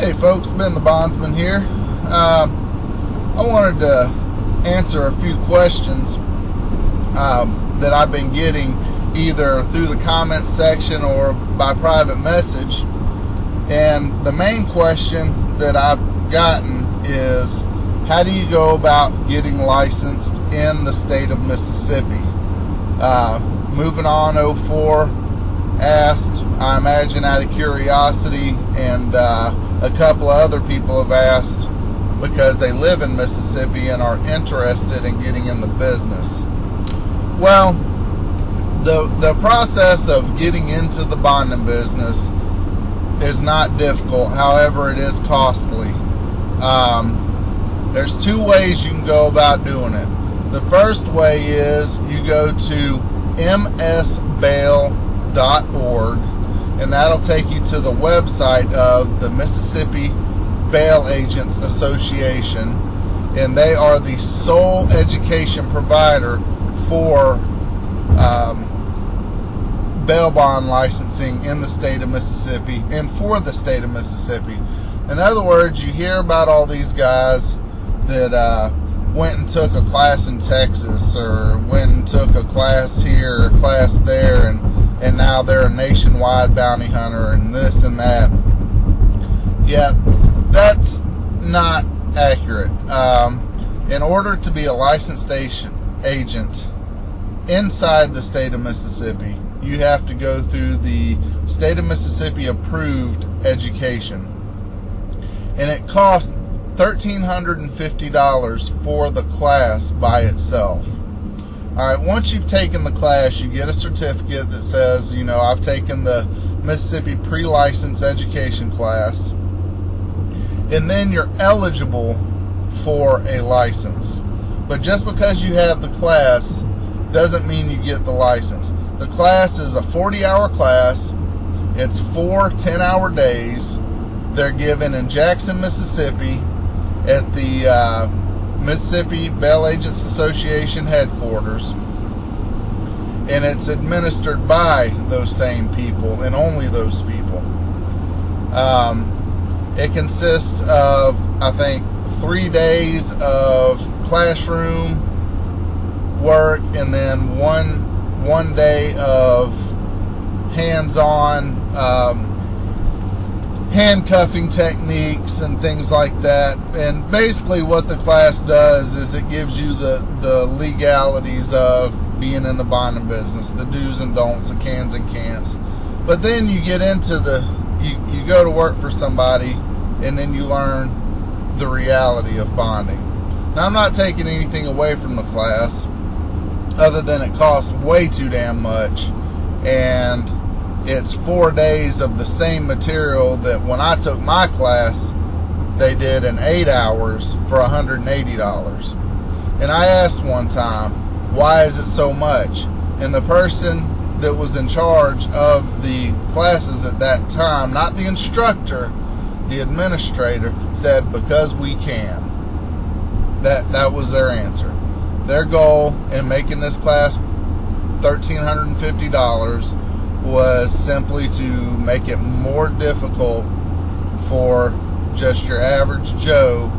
Hey folks, Ben the Bondsman here. I wanted to answer a few questions that I've been getting either through the comments section or by private message. And the main question that I've gotten is, how do you go about getting licensed in the state of Mississippi? Moving On 04 asked, I imagine out of curiosity, and a couple of other people have asked because they live in Mississippi and are interested in getting in the business. Well, the process of getting into the bonding business is not difficult. However, it is costly. There's two ways you can go about doing it. The first way is you go to msbail.org, and that'll take you to the website of the Mississippi Bail Agents Association, and they are the sole education provider for bail bond licensing in the state of Mississippi and for the state of Mississippi. In other words, you hear about all these guys that went and took a class in Texas, or went and took a class here or class there, and now they're a nationwide bounty hunter and this and that. Yeah, that's not accurate. In order to be a licensed agent inside the state of Mississippi, you have to go through the state of Mississippi approved education, and it costs $1,350 for the class by itself. Alright, once you've taken the class, you get a certificate that says, I've taken the Mississippi Pre-License Education class, and then you're eligible for a license. But just because you have the class doesn't mean you get the license. The class is a 40-hour class. It's 4 10-hour days. They're given in Jackson, Mississippi, at the Mississippi Bail Agents Association headquarters, and it's administered by those same people and only those people. It consists of, I think, 3 days of classroom work, and then one day of hands-on handcuffing techniques and things like that. And basically what the class does is it gives you the legalities of being in the bonding business, the do's and don'ts, the cans and can'ts. But then you get into you go to work for somebody, and then you learn the reality of bonding. Now, I'm not taking anything away from the class other than it costs way too damn much, and it's 4 days of the same material that when I took my class, they did in 8 hours for $180. And I asked one time, why is it so much? And the person that was in charge of the classes at that time, not the instructor, the administrator, said, because we can. That was their answer. Their goal in making this class $1,350 was simply to make it more difficult for just your average Joe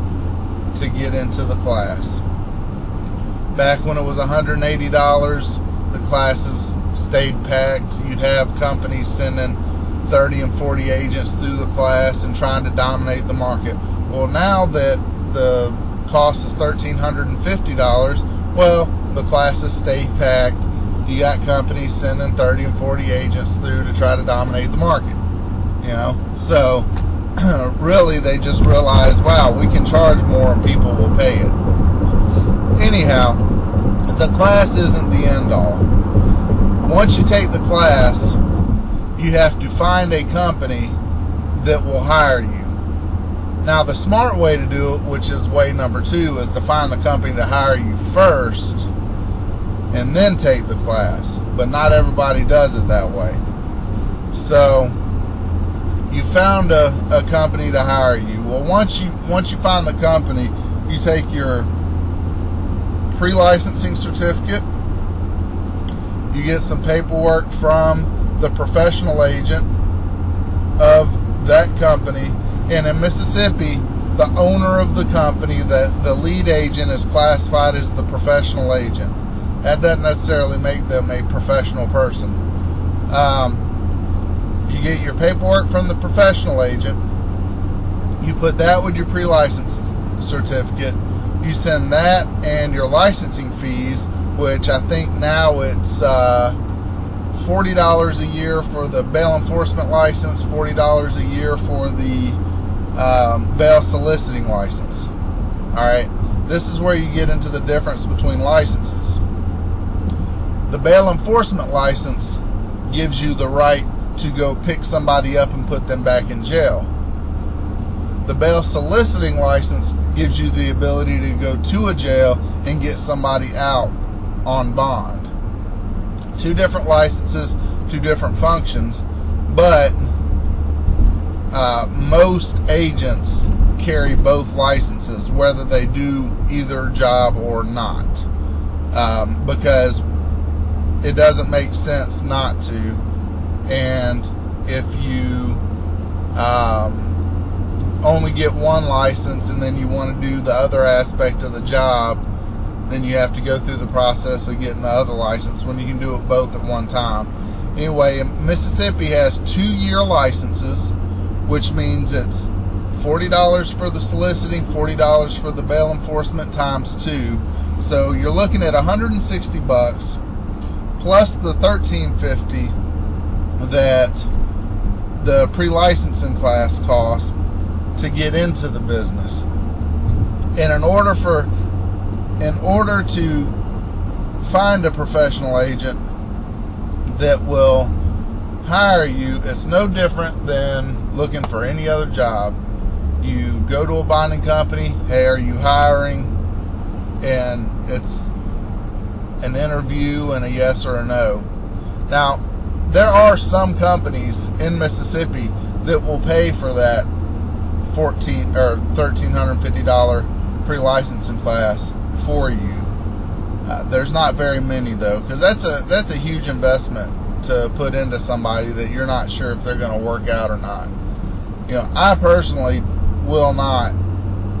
to get into the class. Back when it was $180, the classes stayed packed. You'd have companies sending 30 and 40 agents through the class and trying to dominate the market. Well, now that the cost is $1,350, well, the classes stay packed. You got companies sending 30 and 40 agents through to try to dominate the market. So really they just realized, wow, we can charge more and people will pay it. Anyhow, the class isn't the end all. Once you take the class, you have to find a company that will hire you. Now, the smart way to do it, which is way number 2, is to find the company to hire you first and then take the class. But not everybody does it that way. So you found a company to hire you. Well, once you find the company, you take your pre-licensing certificate, you get some paperwork from the professional agent of that company, And in Mississippi, the owner of the company, the lead agent, is classified as the professional agent. That doesn't necessarily make them a professional person. You get your paperwork from the professional agent. You put that with your pre-license certificate. You send that and your licensing fees, which I think now it's $40 a year for the bail enforcement license, $40 a year for the bail soliciting license. Alright, this is where you get into the difference between licenses. The bail enforcement license gives you the right to go pick somebody up and put them back in jail. The bail soliciting license gives you the ability to go to a jail and get somebody out on bond. Two different licenses, two different functions, but most agents carry both licenses, whether they do either job or not, because it doesn't make sense not to. And if you only get one license and then you want to do the other aspect of the job, then you have to go through the process of getting the other license when you can do it both at one time. Anyway, Mississippi has 2-year licenses, which means it's $40 for the soliciting, $40 for the bail enforcement times 2. So you're looking at $160 plus the $13.50 that the pre-licensing class costs to get into the business. And in order to find a professional agent that will hire you, it's no different than looking for any other job. You go to a bonding company, hey, are you hiring? And it's an interview and a yes or a no. Now, there are some companies in Mississippi that will pay for that $1,350 pre-licensing class for you. There's not very many though, because that's a huge investment to put into somebody that you're not sure if they're going to work out or not. You know, I personally will not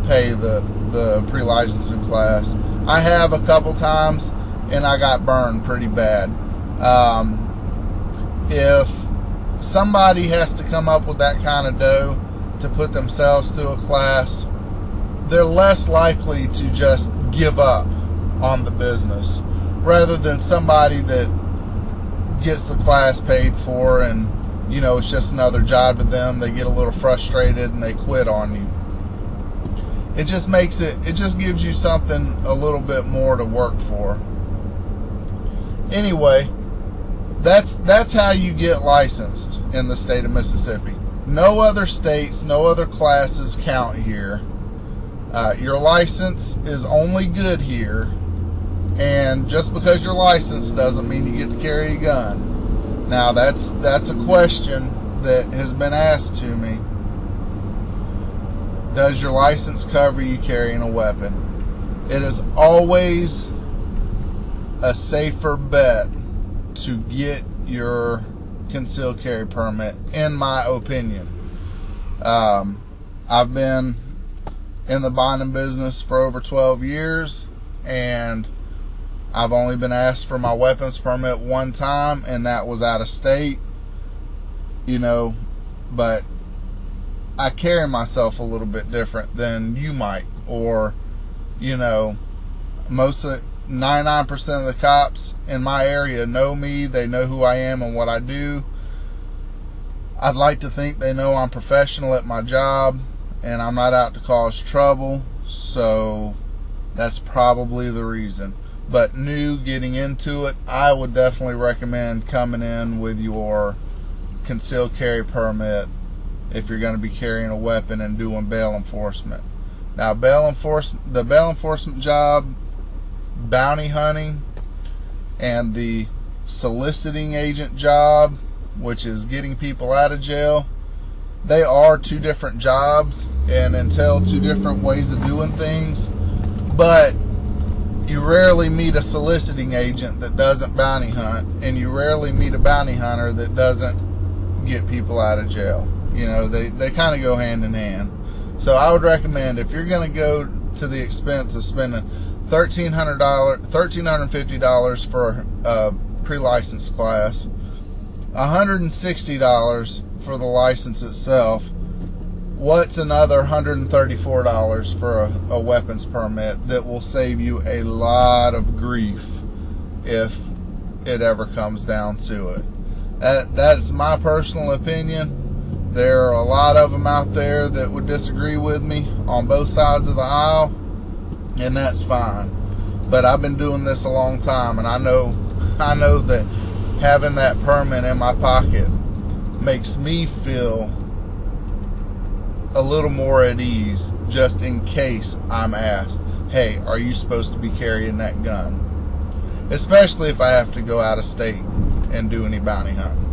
pay the pre-licensing class. I have a couple times and I got burned pretty bad. If somebody has to come up with that kind of dough to put themselves through a class, they're less likely to just give up on the business rather than somebody that gets the class paid for and, you know, it's just another job to them. They get a little frustrated and they quit on you. It just gives you something a little bit more to work for. Anyway, that's how you get licensed in the state of Mississippi. No other states, no other classes count here. Your license is only good here, and just because you're licensed doesn't mean you get to carry a gun. Now that's a question that has been asked to me. Does your license cover you carrying a weapon? It is always a safer bet to get your concealed carry permit, in my opinion. I've been in the bonding business for over 12 years, and I've only been asked for my weapons permit one time, and that was out of state, you know, but I carry myself a little bit different than you might, or, you know, 99% of the cops in my area know me. They know who I am and what I do. I'd like to think they know I'm professional at my job and I'm not out to cause trouble, so that's probably the reason. But new, getting into it, I would definitely recommend coming in with your concealed carry permit if you're going to be carrying a weapon and doing bail enforcement. Now, the bail enforcement job, bounty hunting, and the soliciting agent job, which is getting people out of jail, they are two different jobs and entail two different ways of doing things. But you rarely meet a soliciting agent that doesn't bounty hunt, and you rarely meet a bounty hunter that doesn't get people out of jail. You know, they kind of go hand in hand. So I would recommend, if you're going to go to the expense of spending $1,350 for a pre-licensed class, $160 for the license itself, what's another $134 for a weapons permit that will save you a lot of grief if it ever comes down to it? That's my personal opinion. There are a lot of them out there that would disagree with me on both sides of the aisle, and that's fine. But I've been doing this a long time, and I know that having that permit in my pocket makes me feel a little more at ease, just in case I'm asked, hey, are you supposed to be carrying that gun? Especially if I have to go out of state and do any bounty hunting.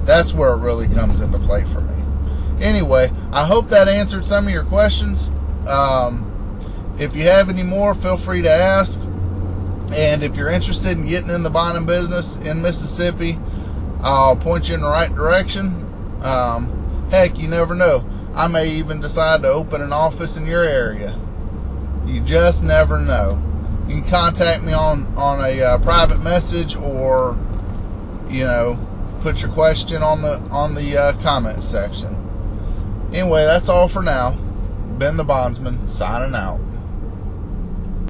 That's where it really comes into play for me. Anyway, I hope that answered some of your questions. If you have any more, feel free to ask. And if you're interested in getting in the bonding business in Mississippi, I'll point you in the right direction. Heck, you never know. I may even decide to open an office in your area. You just never know. You can contact me on a private message, or, you know, put your question on the comment section. Anyway, that's all for now. Ben the Bondsman, signing out.